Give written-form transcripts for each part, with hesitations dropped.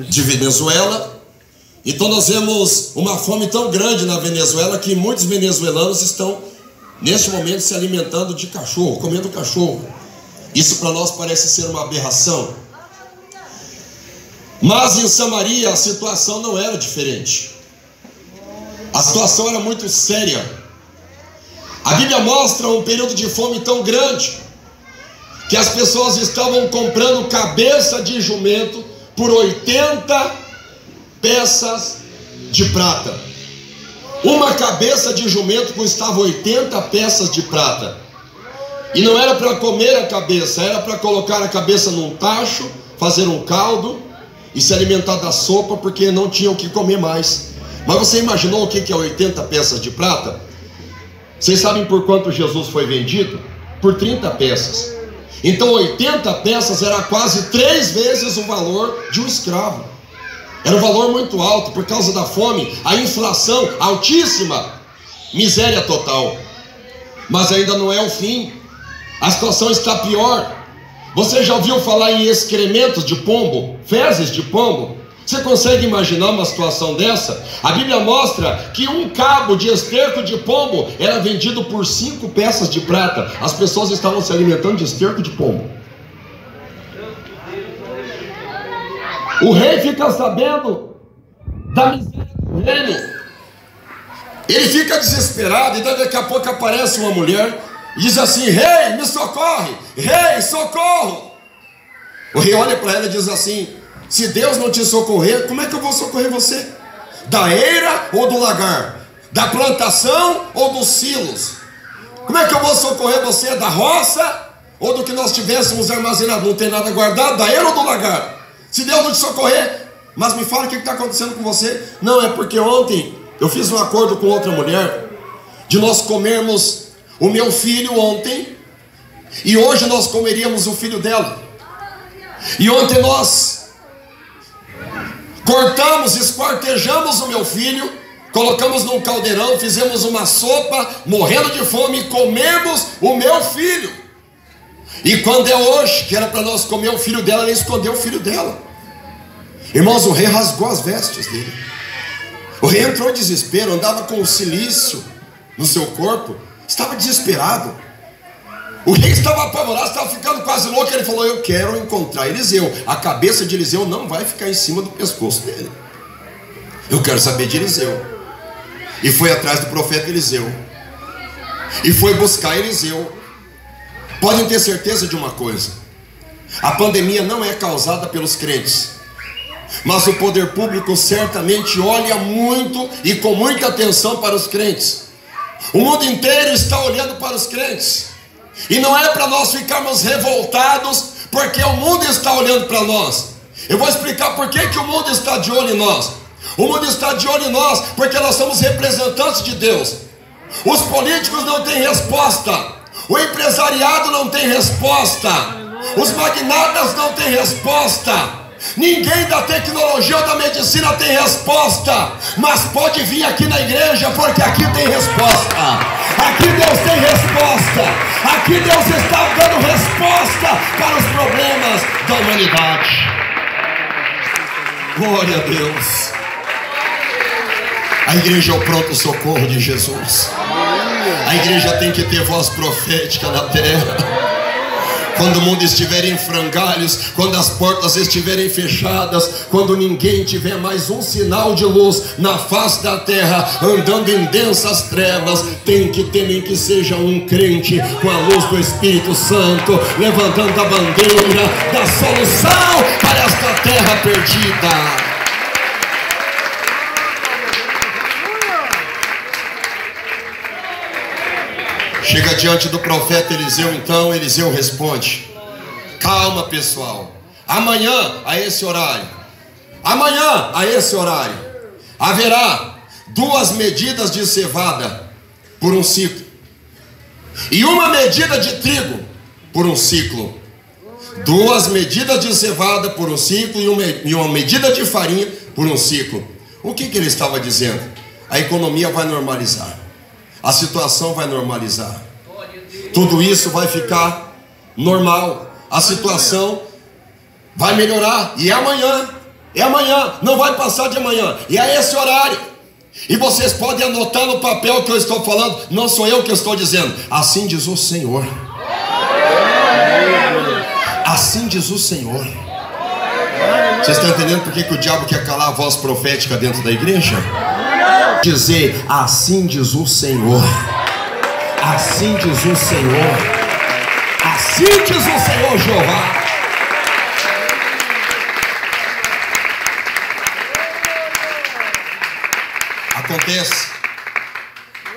de Venezuela. Então nós vemos uma fome tão grande na Venezuela que muitos venezuelanos estão neste momento se alimentando de cachorro, comendo cachorro. Isso para nós parece ser uma aberração. Mas em Samaria a situação não era diferente. A situação era muito séria. A Bíblia mostra um período de fome tão grande que as pessoas estavam comprando cabeça de jumento por 80 peças de prata. Uma cabeça de jumento custava 80 peças de prata. E não era para comer a cabeça, era para colocar a cabeça num tacho, fazer um caldo e se alimentar da sopa, porque não tinham o que comer mais. Mas você imaginou o que é 80 peças de prata? Vocês sabem por quanto Jesus foi vendido? Por 30 peças. Então 80 peças era quase 3 vezes o valor de um escravo. Era um valor muito alto por causa da fome, a inflação altíssima, miséria total. Mas ainda não é o fim. A situação está pior. Você já ouviu falar em excrementos de pombo? Fezes de pombo? Você consegue imaginar uma situação dessa? A Bíblia mostra que um cabo de esterco de pombo era vendido por 5 peças de prata. As pessoas estavam se alimentando de esterco de pombo. O rei fica sabendo da miséria do reino. Ele fica desesperado e daqui a pouco aparece uma mulher e diz assim: rei, me socorre, rei, socorro. O rei olha para ela e diz assim: se Deus não te socorrer, como é que eu vou socorrer você? Da eira ou do lagar? Da plantação ou dos silos? Como é que eu vou socorrer você? Da roça ou do que nós tivéssemos armazenado? Não tem nada guardado? Da eira ou do lagar? Se Deus não te socorrer, mas me fala o que está acontecendo com você. Não, é porque ontem eu fiz um acordo com outra mulher de nós comermos o meu filho ontem, e hoje nós comeríamos o filho dela. E ontem nós cortamos, esquartejamos o meu filho, colocamos num caldeirão, fizemos uma sopa, morrendo de fome, e comemos o meu filho. E quando é hoje, que era para nós comer o filho dela, ela escondeu o filho dela. Irmãos, o rei rasgou as vestes dele. O rei entrou em desespero, andava com o silício no seu corpo, estava desesperado. O rei estava apavorado, estava ficando quase louco. Ele falou: eu quero encontrar Eliseu. A cabeça de Eliseu não vai ficar em cima do pescoço dele. Eu quero saber de Eliseu. E foi atrás do profeta Eliseu, e foi buscar Eliseu. Podem ter certeza de uma coisa: a pandemia não é causada pelos crentes, mas o poder público certamente olha muito e com muita atenção para os crentes. O mundo inteiro está olhando para os crentes. E não é para nós ficarmos revoltados porque o mundo está olhando para nós. Eu vou explicar por que o mundo está de olho em nós. O mundo está de olho em nós porque nós somos representantes de Deus. Os políticos não têm resposta, o empresariado não tem resposta, os magnatas não têm resposta, ninguém da tecnologia ou da medicina tem resposta. Mas pode vir aqui na igreja, porque aqui tem resposta. Aqui Deus tem resposta. Aqui Deus está dando resposta para os problemas da humanidade. Glória a Deus. A igreja é o pronto socorro de Jesus. A igreja tem que ter voz profética na terra. Quando o mundo estiver em frangalhos, quando as portas estiverem fechadas, quando ninguém tiver mais um sinal de luz na face da terra, andando em densas trevas, tem que ter nem que seja um crente com a luz do Espírito Santo, levantando a bandeira da solução para esta terra perdida. Chega diante do profeta Eliseu, então Eliseu responde: calma, pessoal, amanhã a esse horário, haverá 2 medidas de cevada por um ciclo, e 1 medida de trigo por um ciclo. 2 medidas de cevada por um ciclo e uma medida de farinha por um ciclo. O que ele estava dizendo? A economia vai normalizar, a situação vai normalizar, tudo isso vai ficar normal, a situação vai melhorar, e amanhã É amanhã, não vai passar de amanhã. E é esse horário. E vocês podem anotar no papel que eu estou falando. Não sou eu que estou dizendo. Assim diz o Senhor. Assim diz o Senhor. Vocês estão entendendo por que o diabo quer calar a voz profética dentro da igreja? Dizer, assim diz o Senhor. Assim diz o Senhor. Assim diz o Senhor Jeová.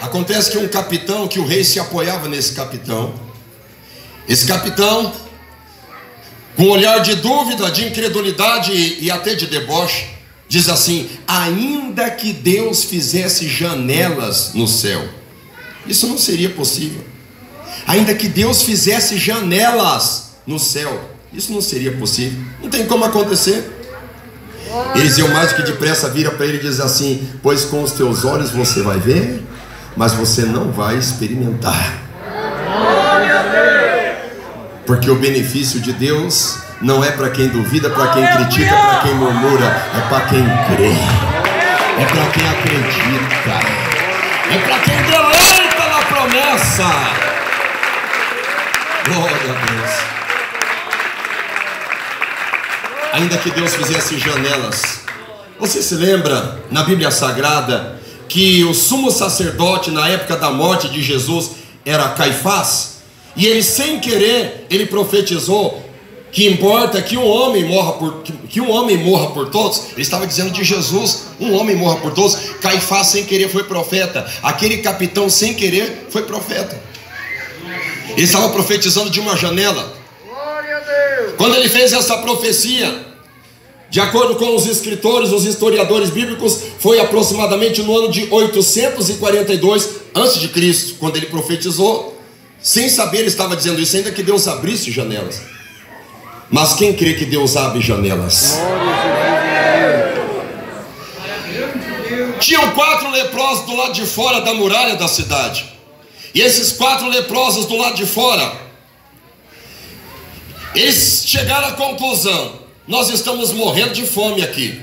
Acontece que um capitão, que o rei se apoiava nesse capitão. Esse capitão, com um olhar de dúvida, de incredulidade e até de deboche, diz assim: ainda que Deus fizesse janelas no céu, isso não seria possível. Ainda que Deus fizesse janelas no céu, isso não seria possível. Não tem como acontecer. Eliseu mais do que depressa vira para ele e diz assim: pois com os teus olhos você vai ver, mas você não vai experimentar. Porque o benefício de Deus não é para quem duvida, para quem critica, para quem murmura, é para quem crê, é para quem acredita, é para quem deleita na promessa. Glória a Deus. Ainda que Deus fizesse janelas. Você se lembra na Bíblia Sagrada que o sumo sacerdote na época da morte de Jesus era Caifás? E ele, sem querer, ele profetizou que importa que um homem morra por todos. Ele estava dizendo de Jesus, um homem morra por todos. Caifás, sem querer, foi profeta. Aquele capitão, sem querer, foi profeta. Ele estava profetizando de uma janela. Quando ele fez essa profecia, de acordo com os escritores, os historiadores bíblicos, foi aproximadamente no ano de 842 a.C., quando ele profetizou. Sem saber, ele estava dizendo isso, ainda que Deus abrisse janelas. Mas quem crê que Deus abre janelas? Tinham 4 leprosos do lado de fora da muralha da cidade. E esses 4 leprosos do lado de fora, eles chegaram à conclusão: nós estamos morrendo de fome aqui.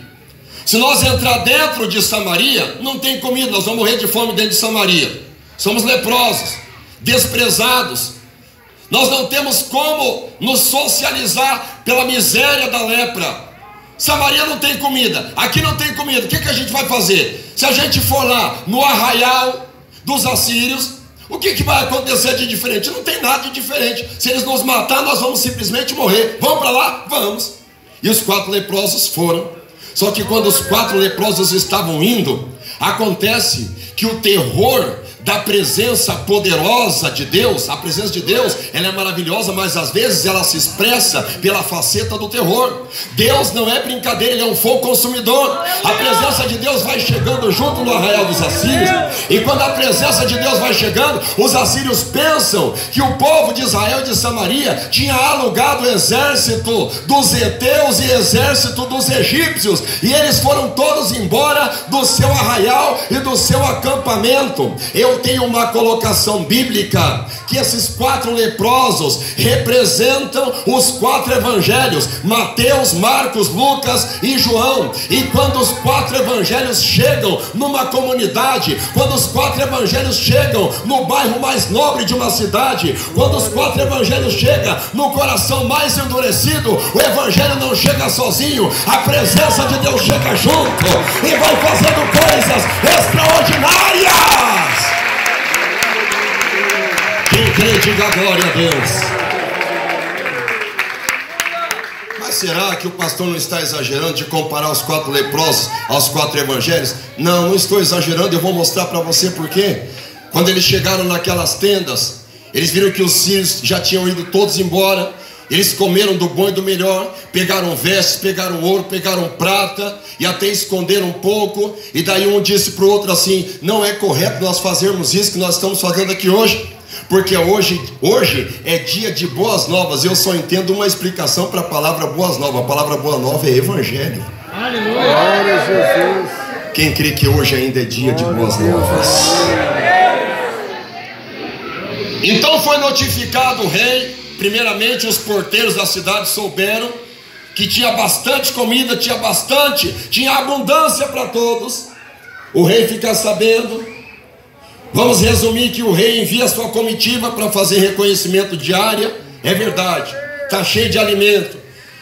Se nós entrar dentro de Samaria, não tem comida, nós vamos morrer de fome dentro de Samaria. Somos leprosos, desprezados. Nós não temos como nos socializar pela miséria da lepra. Samaria não tem comida, aqui não tem comida. O que a gente vai fazer? Se a gente for lá no arraial dos assírios, o que vai acontecer de diferente? Não tem nada de diferente. Se eles nos matar, nós vamos simplesmente morrer. Vamos para lá? Vamos. E os 4 leprosos foram. Só que quando os 4 leprosos estavam indo, acontece que o terror da presença poderosa de Deus, a presença de Deus, ela é maravilhosa, mas às vezes ela se expressa pela faceta do terror. Deus não é brincadeira, Ele é um fogo consumidor. A presença de Deus vai chegando junto no arraial dos assírios, e quando a presença de Deus vai chegando, os assírios pensam que o povo de Israel e de Samaria tinha alugado o exército dos heteus e exército dos egípcios, e eles foram todos embora do seu arraial e do seu acampamento. Eu tenho uma colocação bíblica que esses 4 leprosos representam os 4 evangelhos: Mateus, Marcos, Lucas e João. E quando os 4 evangelhos chegam numa comunidade, quando os 4 evangelhos chegam no bairro mais nobre de uma cidade, quando os 4 evangelhos chegam no coração mais endurecido, o evangelho não chega sozinho, a presença de Deus chega junto e vai fazendo coisas extraordinárias. Quem crê, diga glória a Deus. Mas será que o pastor não está exagerando de comparar os 4 leprosos aos 4 evangelhos? Não estou exagerando, eu vou mostrar para você por quê. Quando eles chegaram naquelas tendas, eles viram que os sírios já tinham ido todos embora. Eles comeram do bom e do melhor, pegaram vestes, pegaram ouro, pegaram prata e até esconderam um pouco. E daí um disse para o outro assim: não é correto nós fazermos isso que nós estamos fazendo aqui hoje, porque hoje é dia de boas novas. Eu só entendo uma explicação para a palavra boas novas. A palavra boa nova é evangelho. Aleluia. Glória a Jesus. Quem crê que hoje ainda é dia de boas novas? Então foi notificado o rei. Primeiramente os porteiros da cidade souberam que tinha bastante comida, tinha abundância para todos. O rei fica sabendo. Vamos resumir que o rei envia sua comitiva para fazer reconhecimento de área. É verdade, está cheio de alimento.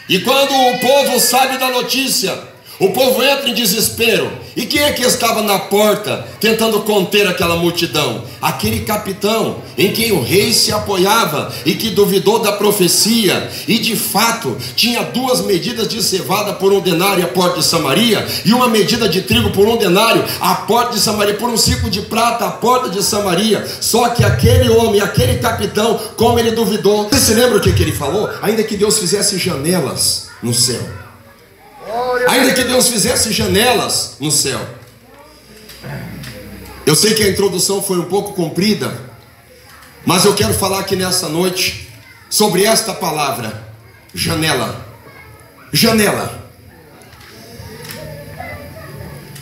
E quando o povo sabe da notícia, o povo entra em desespero. E quem é que estava na porta tentando conter aquela multidão? Aquele capitão em quem o rei se apoiava e que duvidou da profecia. E de fato tinha 2 medidas de cevada por 1 denário a porta de Samaria, e 1 medida de trigo por 1 denário a porta de Samaria, por 1 ciclo de prata a porta de Samaria. Só que aquele homem, aquele capitão, como ele duvidou, você se lembra o que ele falou? Ainda que Deus fizesse janelas no céu, ainda que Deus fizesse janelas no céu. Eu sei que a introdução foi um pouco comprida, mas eu quero falar aqui nessa noite sobre esta palavra: janela. Janela.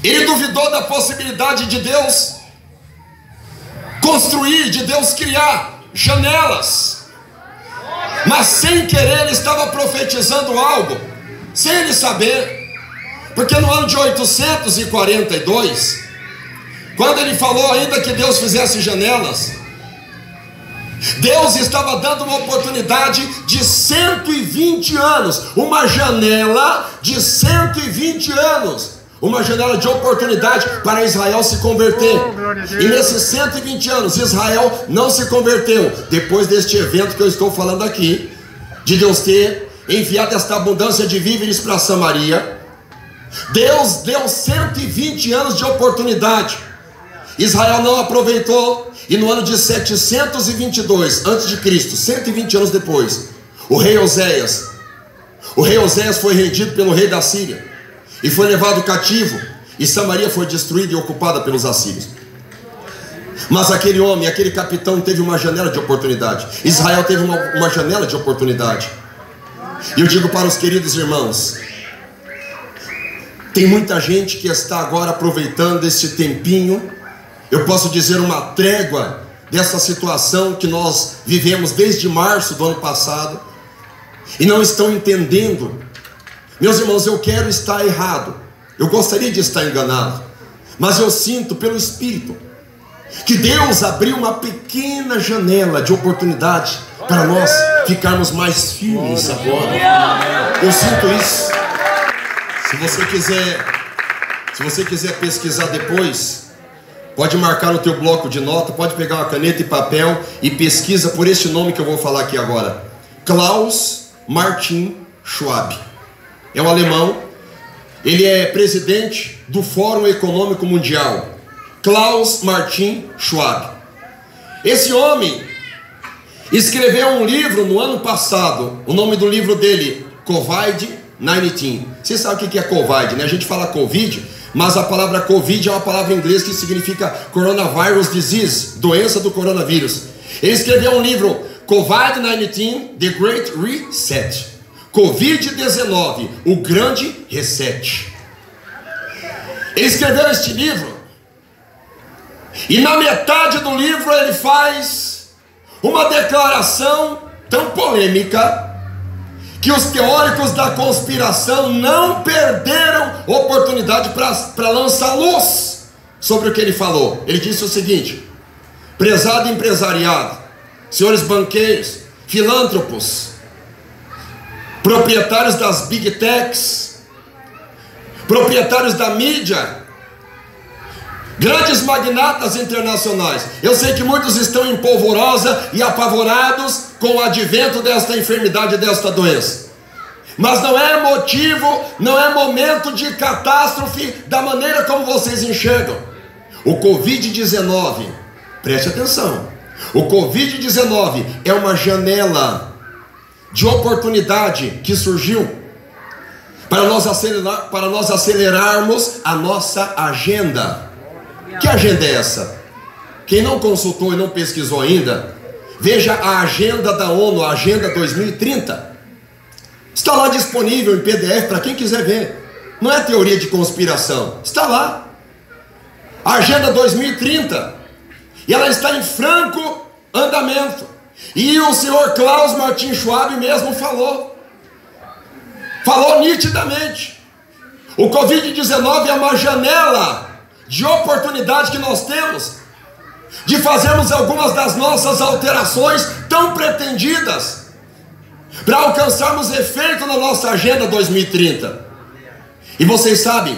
Ele duvidou da possibilidade de Deus construir, de Deus criar janelas, mas sem querer ele estava profetizando algo, sem ele saber. Porque no ano de 842, quando ele falou ainda que Deus fizesse janelas, Deus estava dando uma oportunidade de 120 anos, uma janela de 120 anos, uma janela de oportunidade para Israel se converter. E nesses 120 anos Israel não se converteu. Depois deste evento que eu estou falando aqui, de Deus ter enviado esta abundância de víveres para Samaria, Deus deu 120 anos de oportunidade. Israel não aproveitou. E no ano de 722 a.C., 120 anos depois, o rei Oséias foi rendido pelo rei da Síria e foi levado cativo, e Samaria foi destruída e ocupada pelos assírios. Mas aquele homem, aquele capitão, teve uma janela de oportunidade. Israel teve uma janela de oportunidade. E eu digo para os queridos irmãos, tem muita gente que está agora aproveitando esse tempinho, eu posso dizer uma trégua dessa situação que nós vivemos desde março do ano passado, e não estão entendendo. Meus irmãos, eu quero estar errado, eu gostaria de estar enganado, mas eu sinto pelo Espírito que Deus abriu uma pequena janela de oportunidade para nós ficarmos mais firmes agora. Eu sinto isso. Se você quiser pesquisar depois, pode marcar no teu bloco de nota, pode pegar uma caneta e papel e pesquisa por este nome que eu vou falar aqui agora: Klaus Martin Schwab. É um alemão, ele é presidente do Fórum Econômico Mundial. Klaus Martin Schwab. Esse homem escreveu um livro no ano passado. O nome do livro dele, COVID-19. Você sabe o que é Covid, né? A gente fala Covid, mas a palavra Covid é uma palavra em inglês que significa Coronavirus Disease, doença do coronavírus. Ele escreveu um livro, COVID-19, The Great Reset. Covid-19, o grande reset. Ele escreveu este livro, e na metade do livro ele faz uma declaração tão polêmica que os teóricos da conspiração não perderam oportunidade para lançar luz sobre o que ele falou. Ele disse o seguinte: prezado empresariado, senhores banqueiros, filântropos, proprietários das big techs, proprietários da mídia, grandes magnatas internacionais, eu sei que muitos estão em polvorosa e apavorados com o advento desta enfermidade, desta doença, mas não é motivo, não é momento de catástrofe da maneira como vocês enxergam. O Covid-19, preste atenção, o Covid-19 é uma janela de oportunidade que surgiu para nós acelerarmos a nossa agenda. Que agenda é essa? Quem não consultou e não pesquisou ainda, veja a agenda da ONU, a Agenda 2030. Está lá disponível em PDF para quem quiser ver. Não é teoria de conspiração, está lá. A Agenda 2030, e ela está em franco andamento. E o senhor Klaus Martin Schwab mesmo falou falou nitidamente. O Covid-19 é uma janela de oportunidade que nós temos de fazermos algumas das nossas alterações tão pretendidas para alcançarmos efeito na nossa agenda 2030. E vocês sabem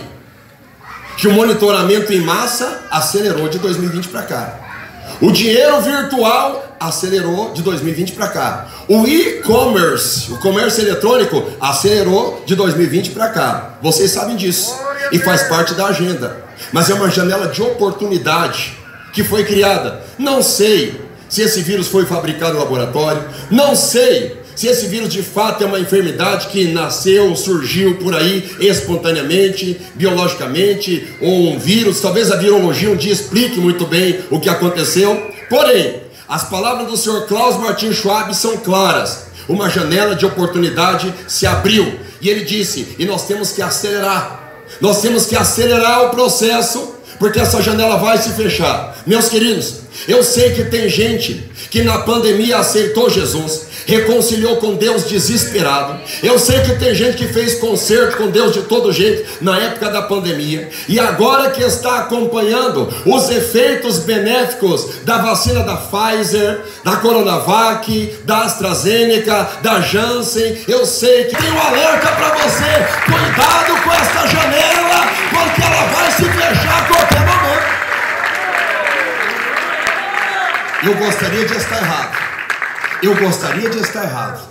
que o monitoramento em massa acelerou de 2020 para cá. O dinheiro virtual acelerou de 2020 para cá. O e-commerce, o comércio eletrônico, acelerou de 2020 para cá. Vocês sabem disso e faz parte da agenda. Mas é uma janela de oportunidade que foi criada. Não sei se esse vírus foi fabricado em laboratório. Não sei se esse vírus de fato é uma enfermidade que nasceu, surgiu por aí espontaneamente, biologicamente, ou um vírus. Talvez a virologia um dia explique muito bem o que aconteceu. Porém, as palavras do Sr. Klaus Martin Schwab são claras. Uma janela de oportunidade se abriu. E ele disse, e nós temos que acelerar. Nós temos que acelerar o processo, porque essa janela vai se fechar. Meus queridos, eu sei que tem gente que na pandemia aceitou Jesus, reconciliou com Deus desesperado. Eu sei que tem gente que fez concerto com Deus de todo jeito na época da pandemia, e agora que está acompanhando os efeitos benéficos da vacina da Pfizer, da Coronavac, da AstraZeneca, da Janssen, eu sei que tem um alerta para você: cuidado com esta janela, porque ela vai se fechar a qualquer momento. Eu gostaria de estar errado. Eu gostaria de estar errado,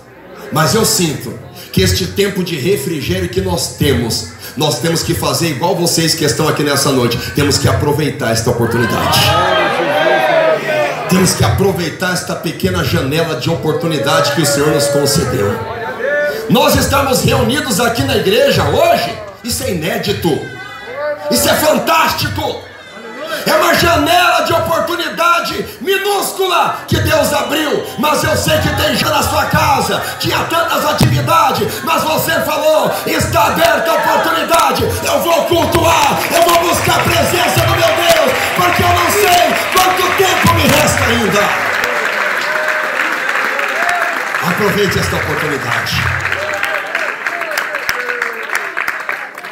mas eu sinto que este tempo de refrigério que nós temos que fazer igual vocês que estão aqui nessa noite. Temos que aproveitar esta oportunidade. Temos que aproveitar esta pequena janela de oportunidade que o Senhor nos concedeu. Nós estamos reunidos aqui na igreja hoje. Isso é inédito. Isso é fantástico. É uma janela de oportunidade minúscula que Deus abriu. Mas eu sei que tem gente na sua casa, tinha tantas atividades, mas você falou: está aberta a oportunidade, eu vou cultuar, eu vou buscar a presença do meu Deus, porque eu não sei quanto tempo me resta ainda. Aproveite esta oportunidade.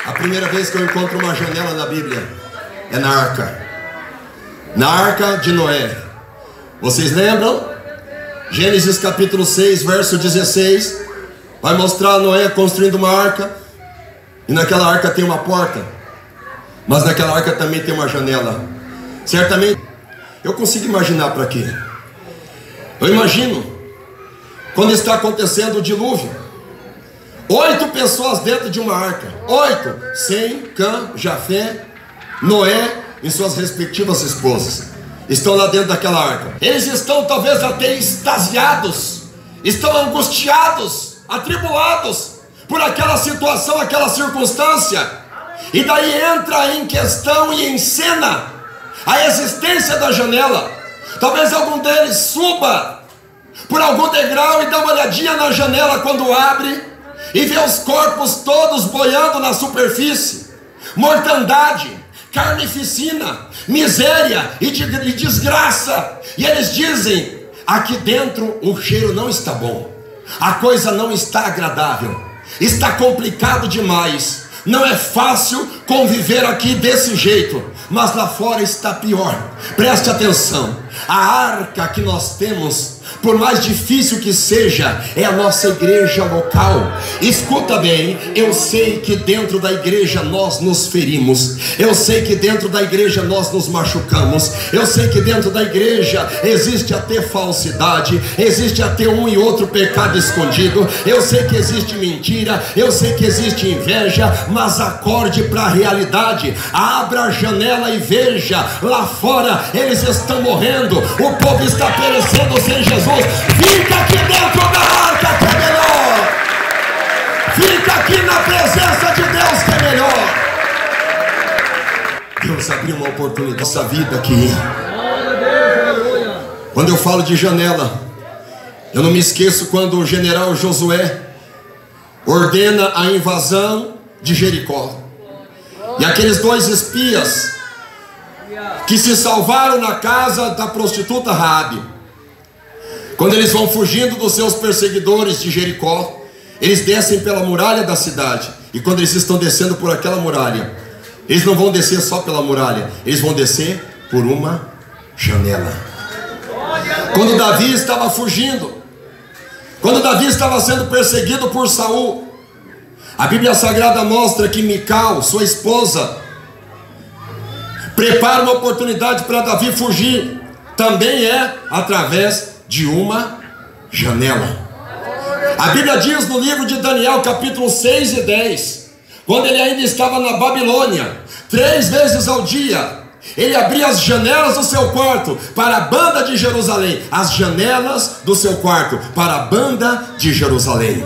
A primeira vez que eu encontro uma janela na Bíblia é na arca. Na arca de Noé. Vocês lembram? Gênesis capítulo 6, verso 16. Vai mostrar Noé construindo uma arca. E naquela arca tem uma porta, mas naquela arca também tem uma janela. Certamente eu consigo imaginar para quê. Eu imagino quando está acontecendo o dilúvio. 8 pessoas dentro de uma arca. 8. Sem, Cã, Jafé, Noé e suas respectivas esposas estão lá dentro daquela arca. Eles estão talvez até extasiados, estão angustiados, atribulados por aquela situação, aquela circunstância. E daí entra em questão e em cena a existência da janela. Talvez algum deles suba por algum degrau e dá uma olhadinha na janela quando abre e vê os corpos todos boiando na superfície. Mortandade, carnificina, miséria e desgraça. E eles dizem: aqui dentro o cheiro não está bom, a coisa não está agradável, está complicado demais, não é fácil conviver aqui desse jeito, mas lá fora está pior. Preste atenção, a arca que nós temos, por mais difícil que seja, é a nossa igreja local. Escuta bem, eu sei que dentro da igreja nós nos ferimos, eu sei que dentro da igreja nós nos machucamos, eu sei que dentro da igreja existe até falsidade, existe até um e outro pecado escondido, eu sei que existe mentira, eu sei que existe inveja, mas acorde para a realidade. Abra a janela e veja, lá fora eles estão morrendo, o povo está perecendo sem Jesus. Fica aqui dentro da arca que é melhor. Fica aqui na presença de Deus que é melhor. Deus abriu uma oportunidade nessa vida aqui. Quando eu falo de janela, eu não me esqueço quando o general Josué ordena a invasão de Jericó. E aqueles 2 espias que se salvaram na casa da prostituta Raabe, quando eles vão fugindo dos seus perseguidores de Jericó, eles descem pela muralha da cidade. E quando eles estão descendo por aquela muralha, eles não vão descer só pela muralha, eles vão descer por uma janela. Quando Davi estava fugindo, quando Davi estava sendo perseguido por Saul, a Bíblia Sagrada mostra que Mical, sua esposa, prepara uma oportunidade para Davi fugir. Também é através de uma janela. A Bíblia diz no livro de Daniel, capítulo 6 e 10, quando ele ainda estava na Babilônia, 3 vezes ao dia, ele abria as janelas do seu quarto para a banda de Jerusalém. As janelas do seu quarto para a banda de Jerusalém.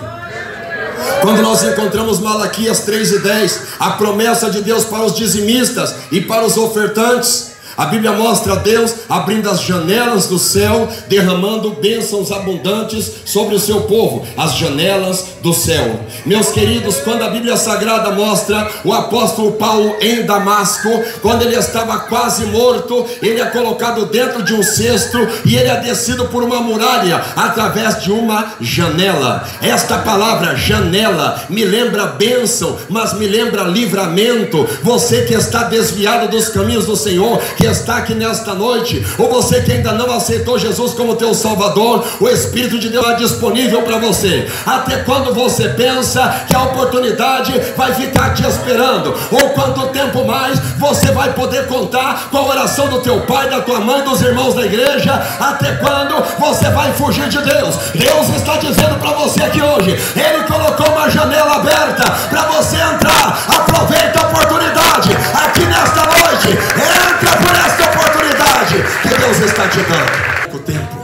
Quando nós encontramos Malaquias 3 e 10, a promessa de Deus para os dizimistas e para os ofertantes, a Bíblia mostra Deus abrindo as janelas do céu, derramando bênçãos abundantes sobre o seu povo. As janelas do céu. Meus queridos, quando a Bíblia Sagrada mostra o apóstolo Paulo em Damasco, quando ele estava quase morto, ele é colocado dentro de um cesto e ele é descido por uma muralha através de uma janela. Esta palavra janela me lembra bênção, mas me lembra livramento. Você que está desviado dos caminhos do Senhor, que está aqui nesta noite, ou você que ainda não aceitou Jesus como teu Salvador, o Espírito de Deus é disponível para você. Até quando você pensa que a oportunidade vai ficar te esperando, ou quanto tempo mais você vai poder contar com a oração do teu pai, da tua mãe, dos irmãos da igreja? Até quando você vai fugir de Deus? Deus está dizendo para você aqui hoje, Ele colocou uma janela aberta para você entrar. Aproveita a oportunidade aqui nesta noite, entra por esta oportunidade que Deus está te dando. Pouco tempo.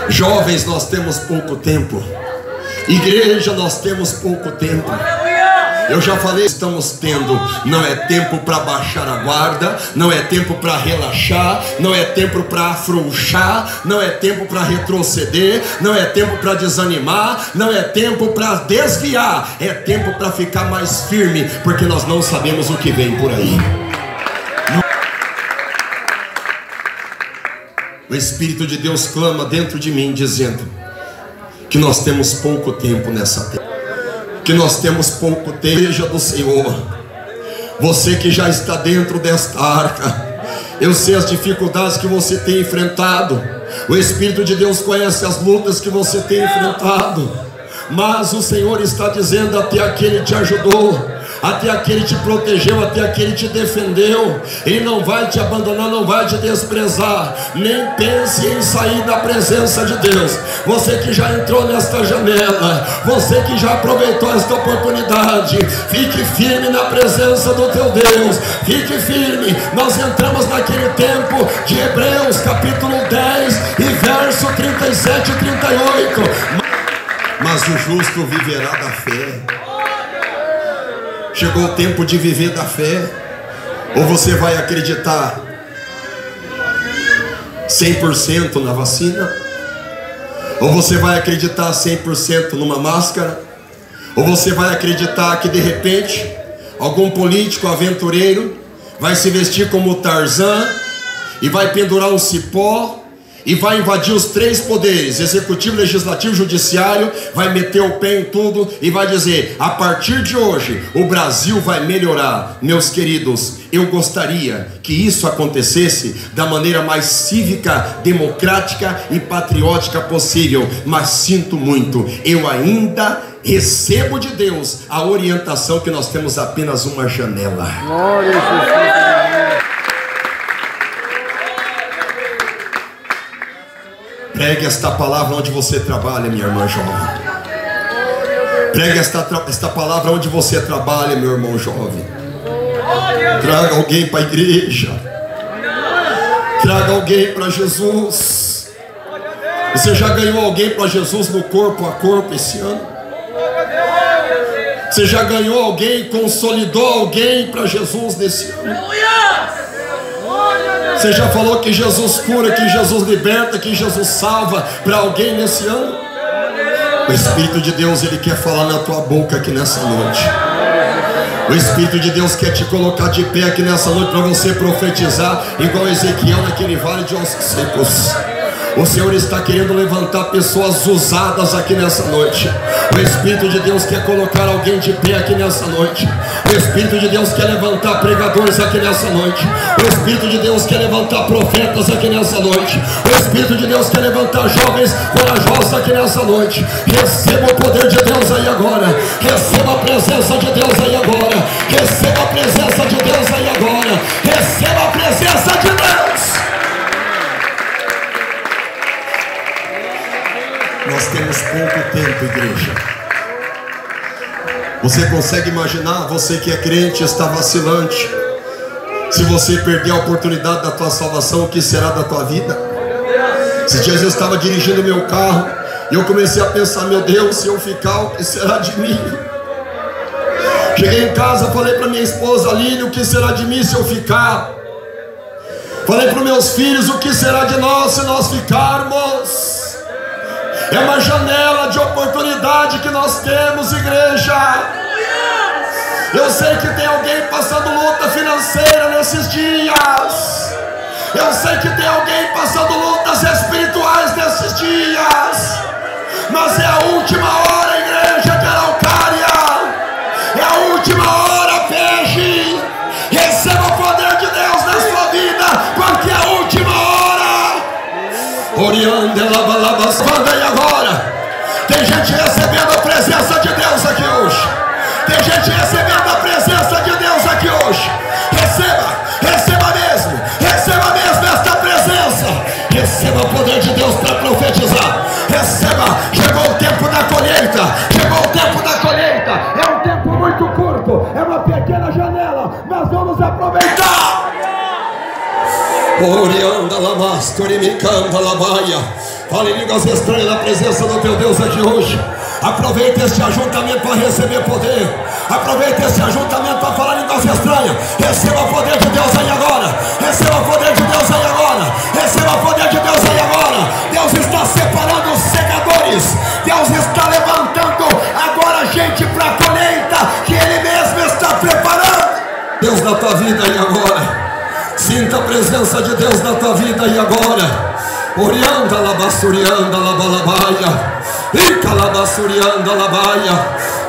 Jovens, nós temos pouco tempo. Igreja, nós temos pouco tempo. Eu já falei, estamos tendo. Não é tempo para baixar a guarda, não é tempo para relaxar, não é tempo para afrouxar, não é tempo para retroceder, não é tempo para desanimar, não é tempo para desviar, é tempo para ficar mais firme, porque nós não sabemos o que vem por aí. O Espírito de Deus clama dentro de mim, dizendo que nós temos pouco tempo nessa terra, que nós temos pouco tempo. Igreja do Senhor, você que já está dentro desta arca, eu sei as dificuldades que você tem enfrentado. O Espírito de Deus conhece as lutas que você tem enfrentado, mas o Senhor está dizendo: até aqui Ele te ajudou, até aqui Ele te protegeu, até aqui Ele te defendeu. Ele não vai te abandonar, não vai te desprezar. Nem pense em sair da presença de Deus. Você que já entrou nesta janela, você que já aproveitou esta oportunidade, fique firme na presença do teu Deus. Fique firme. Nós entramos naquele tempo de Hebreus capítulo 10 e verso 37 e 38. Mas o justo viverá da fé. Chegou o tempo de viver da fé. Ou você vai acreditar 100% na vacina, ou você vai acreditar 100% numa máscara, ou você vai acreditar que de repente algum político aventureiro vai se vestir como Tarzan e vai pendurar um cipó e vai invadir os 3 poderes, executivo, legislativo, judiciário, vai meter o pé em tudo e vai dizer: a partir de hoje o Brasil vai melhorar. Meus queridos, eu gostaria que isso acontecesse da maneira mais cívica, democrática e patriótica possível, mas sinto muito, eu ainda recebo de Deus a orientação que nós temos apenas uma janela. Glória a Deus. Pregue esta palavra onde você trabalha, minha irmã jovem. Pregue esta palavra onde você trabalha, meu irmão jovem. Traga alguém para a igreja. Traga alguém para Jesus. Você já ganhou alguém para Jesus no corpo a corpo esse ano? Você já ganhou alguém, consolidou alguém para Jesus nesse ano? Você já falou que Jesus cura, que Jesus liberta, que Jesus salva para alguém nesse ano? O Espírito de Deus, Ele quer falar na tua boca aqui nessa noite. O Espírito de Deus quer te colocar de pé aqui nessa noite para você profetizar igual Ezequiel naquele vale de ossos secos. O Senhor está querendo levantar pessoas usadas aqui nessa noite. O Espírito de Deus quer colocar alguém de pé aqui nessa noite. O Espírito de Deus quer levantar pregadores aqui nessa noite. O Espírito de Deus quer levantar profetas aqui nessa noite. O Espírito de Deus quer levantar jovens corajosos aqui nessa noite. Receba o poder de Deus aí agora. Receba a presença de Deus aí agora. Receba a presença de Deus aí agora. Receba a presença de Deus. Nós temos pouco tempo, igreja. Você consegue imaginar, você que é crente, está vacilante? Se você perder a oportunidade da tua salvação, o que será da tua vida? Esses dias eu estava dirigindo meu carro e eu comecei a pensar, meu Deus, se eu ficar, o que será de mim? Cheguei em casa, falei para minha esposa Aline, o que será de mim se eu ficar? Falei para os meus filhos, o que será de nós se nós ficarmos? É uma janela de oportunidade que nós temos, igreja. Eu sei que tem alguém passando luta financeira nesses dias. Eu sei que tem alguém passando lutas espirituais nesses dias. Mas é a última hora, igreja de Araucária. É a última hora, peixe. Receba o poder de Deus na sua vida, porque é a última hora. Oriande labalabas, manda aí agora. Tem gente recebendo a presença de Deus aqui hoje. Tem gente recebendo a presença de Deus aqui hoje. Receba mesmo esta presença. Receba o poder de Deus para profetizar. Receba, chegou o tempo da colheita. É um tempo muito curto, é uma pequena janela, mas vamos aproveitar. Orianda lamasturimicanda labaia. Fale línguas estranhas na presença do teu Deus aqui hoje. Aproveita este ajuntamento para receber poder. Aproveita este ajuntamento para falar línguas estranhas. Receba o poder de Deus aí agora. Receba o poder de Deus aí agora. Receba o poder de Deus aí agora. Deus está separando os segadores. Deus está levantando agora gente para a colheita que Ele mesmo está preparando. Deus na tua vida aí agora. Sinta a presença de Deus na tua vida aí agora. Orianda labassurianda labalabaia. Ica labassurianda labaia.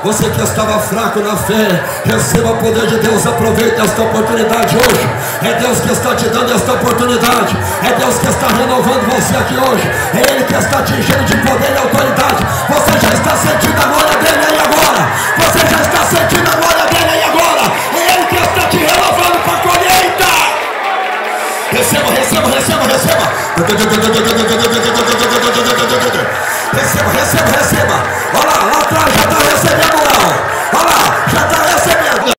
Você que estava fraco na fé, receba o poder de Deus. Aproveite esta oportunidade hoje. É Deus que está te dando esta oportunidade. É Deus que está renovando você aqui hoje. É Ele que está te enchendo de poder e autoridade. Você já está sentindo a glória dele aí agora. Você já está sentindo a glória dele aí agora. É Ele que está te renovando para a colheita. Receba. Receba. Olha lá.